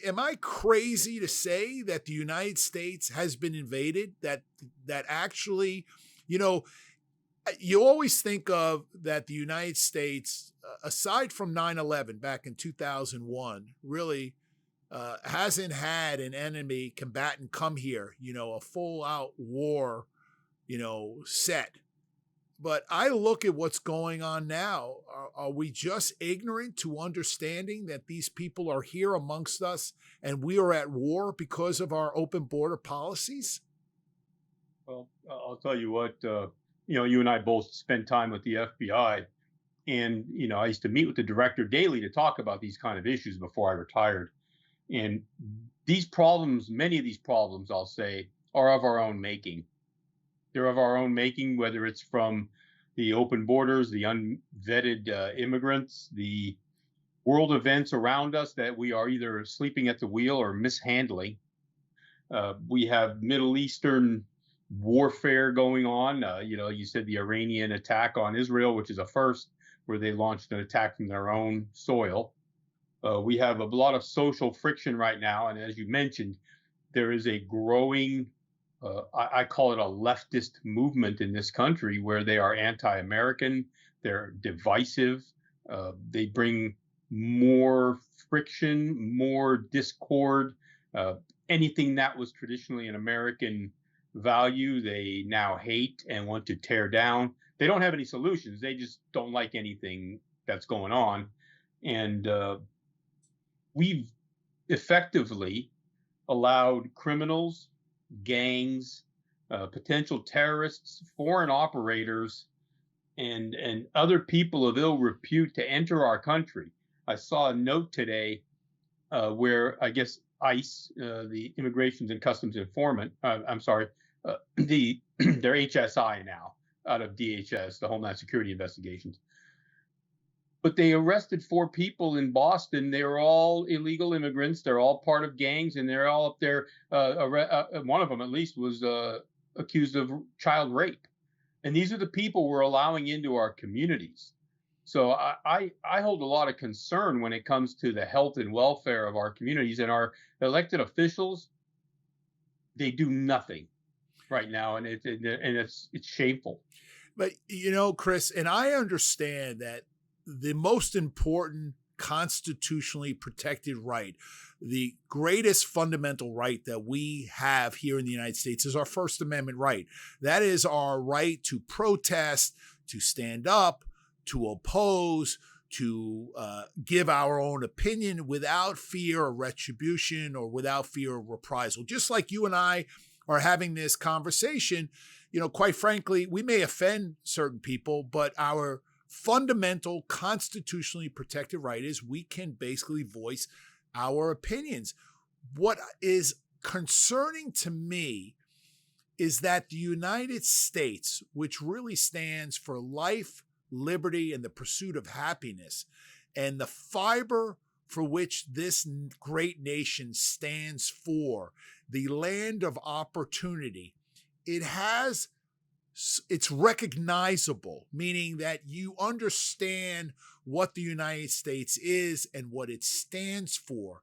am I crazy to say that the United States has been invaded? That actually, you know, you always think of that the United States, aside from 9/11 back in 2001, really hasn't had an enemy combatant come here, a full out war, set. But I look at what's going on now. Are we just ignorant to understanding that these people are here amongst us and we are at war because of our open border policies? Well, I'll tell you what, you and I both spent time with the FBI, and I used to meet with the director daily to talk about these kind of issues before I retired. And these problems, many of these problems, I'll say, are of our own making. They're of our own making, whether it's from the open borders, the unvetted immigrants, the world events around us that we are either sleeping at the wheel or mishandling. We have Middle Eastern warfare going on. You said the Iranian attack on Israel, which is a first, where they launched an attack from their own soil. We have a lot of social friction right now. And as you mentioned, there is a growing, I call it a leftist movement in this country where they are anti American, they're divisive, they bring more friction, more discord. Anything that was traditionally an American value, they now hate and want to tear down. They don't have any solutions. They just don't like anything that's going on. And we've effectively allowed criminals, gangs, potential terrorists, foreign operators, and other people of ill repute to enter our country. I saw a note today where I guess ICE, the Immigrations and Customs Informant, I'm sorry, they're HSI now out of DHS, the Homeland Security Investigations. But they arrested 4 people in Boston. They were all illegal immigrants. They're all part of gangs, and they're all up there. One of them, at least, was accused of child rape. And these are the people we're allowing into our communities. So I hold a lot of concern when it comes to the health and welfare of our communities, and our elected officials. They do nothing right now, and it's shameful. But, Chris, and I understand that the most important constitutionally protected right, the greatest fundamental right that we have here in the United States is our First Amendment right. That is our right to protest, to stand up, to oppose, to give our own opinion without fear of retribution or without fear of reprisal. Just like you and I are having this conversation, quite frankly, we may offend certain people, but our fundamental constitutionally protected right is we can basically voice our opinions. What is concerning to me is that the United States, which really stands for life, liberty, and the pursuit of happiness, and the fiber for which this great nation stands for, the land of opportunity, it's recognizable, meaning that you understand what the United States is and what it stands for.